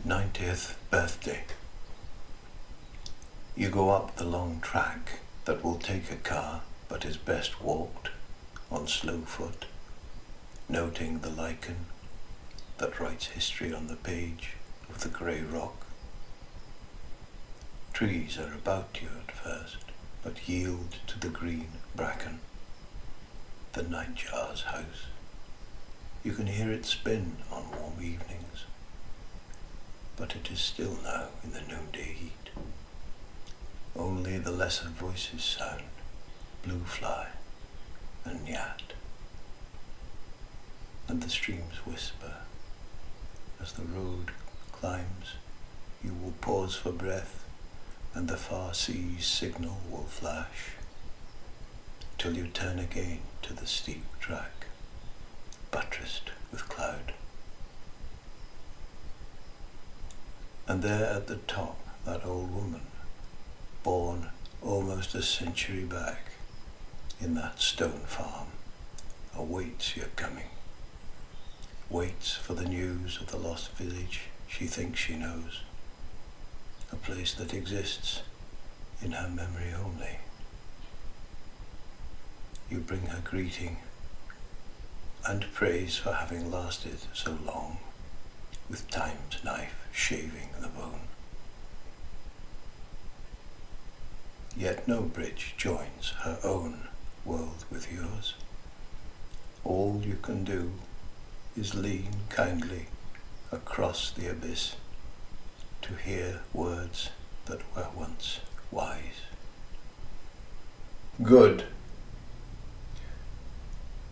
90th birthday. You go up the long track that will take a car but is best walked on slow foot, noting the lichen that writes history on the page of the grey rock. Trees are about you at first, but yield to the green bracken. The nightjar's house. You can hear it spin on warm evenings, but it is still now in the noonday heat. Only the lesser voices sound, blue fly and nyat, and the streams whisper. As the road climbs, you will pause for breath, and the far sea's signal will flash, till you turn again to the steep track, buttressed with cloud. And there at the top, that old woman, born almost a century back, in that stone farm, awaits your coming, waits for the news of the lost village she thinks she knows, a place that exists in her memory only. You bring her greeting and praise for having lasted so long, with time's knife shaving the bone. Yet no bridge joins her own world with yours. All you can do is lean kindly across the abyss to hear words that were once wise. Good.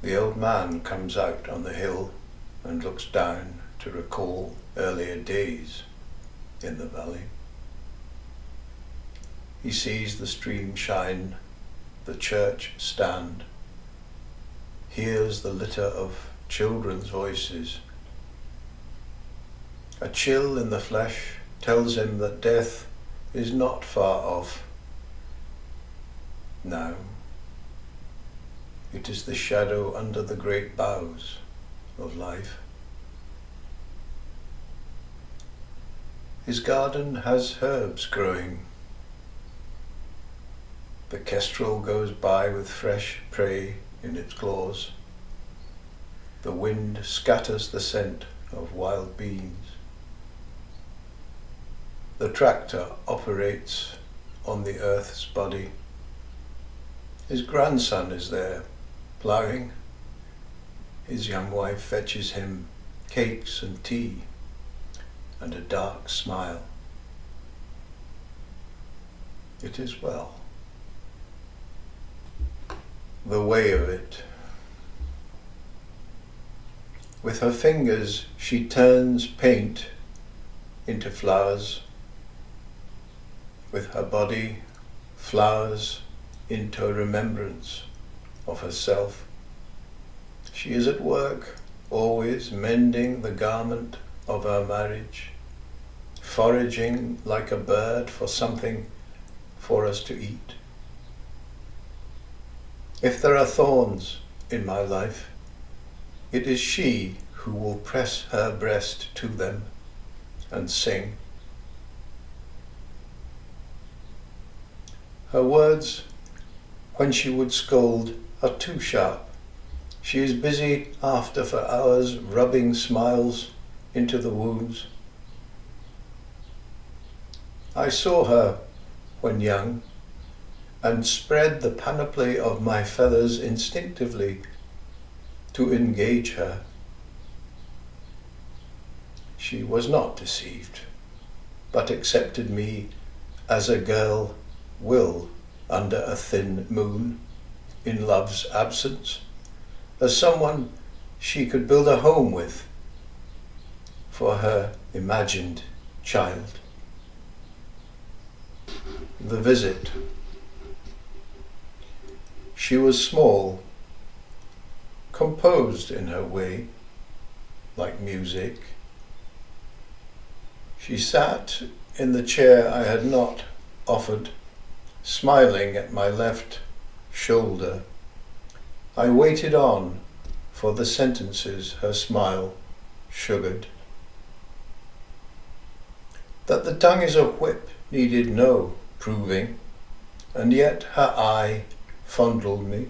The old man comes out on the hill and looks down to recall earlier days in the valley. He sees the stream shine, the church stand, hears the litter of children's voices. A chill in the flesh tells him that death is not far off. Now, it is the shadow under the great boughs of life. His garden has herbs growing. The kestrel goes by with fresh prey in its claws. The wind scatters the scent of wild beans. The tractor operates on the earth's body. His grandson is there, ploughing. His young wife fetches him cakes and tea and a dark smile. It is well. The way of it. With her fingers she turns paint into flowers. With her body, flowers into a remembrance of herself. She is at work, always mending the garment of her marriage, foraging like a bird for something for us to eat. If there are thorns in my life, it is she who will press her breast to them and sing. Her words, when she would scold, are too sharp. She is busy after for hours rubbing smiles into the wounds. I saw her when young and spread the panoply of my feathers instinctively to engage her. She was not deceived, but accepted me as a girl will under a thin moon, in love's absence, as someone she could build a home with for her imagined child. The visit. She was small, composed in her way, like music. She sat in the chair I had not offered, smiling at my left shoulder. I waited on for the sentences her smile sugared. That the tongue is a whip needed no proving, and yet her eye fondled me.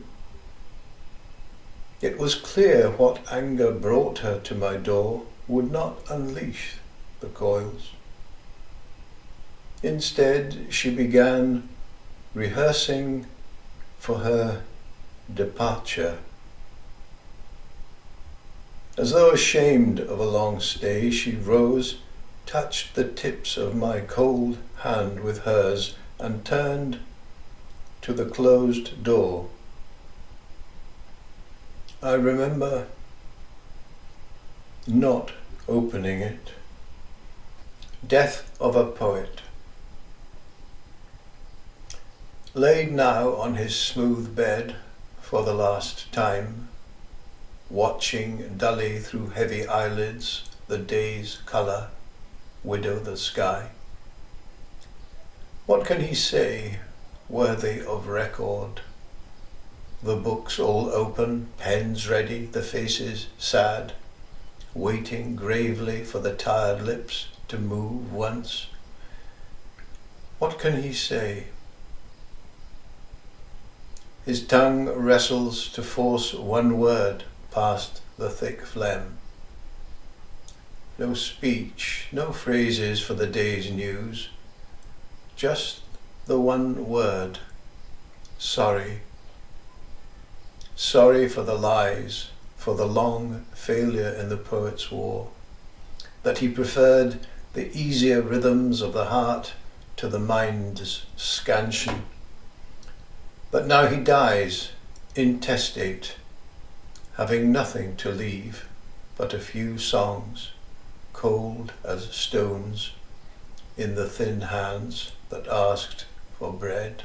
It was clear what anger brought her to my door would not unleash the coils. Instead, she began rehearsing for her departure. As though ashamed of a long stay, she rose, touched the tips of my cold hand with hers, and turned to the closed door. I remember not opening it. Death of a poet. Laid now on his smooth bed for the last time, watching dully through heavy eyelids the day's colour widow the sky. What can he say worthy of record? The books all open, pens ready, the faces sad, waiting gravely for the tired lips to move once. What can he say? His tongue wrestles to force one word past the thick phlegm. No speech, no phrases for the day's news, just the one word, sorry. Sorry for the lies, for the long failure in the poet's war, that he preferred the easier rhythms of the heart to the mind's scansion. But now he dies intestate, having nothing to leave but a few songs, cold as stones, in the thin hands that asked for bread.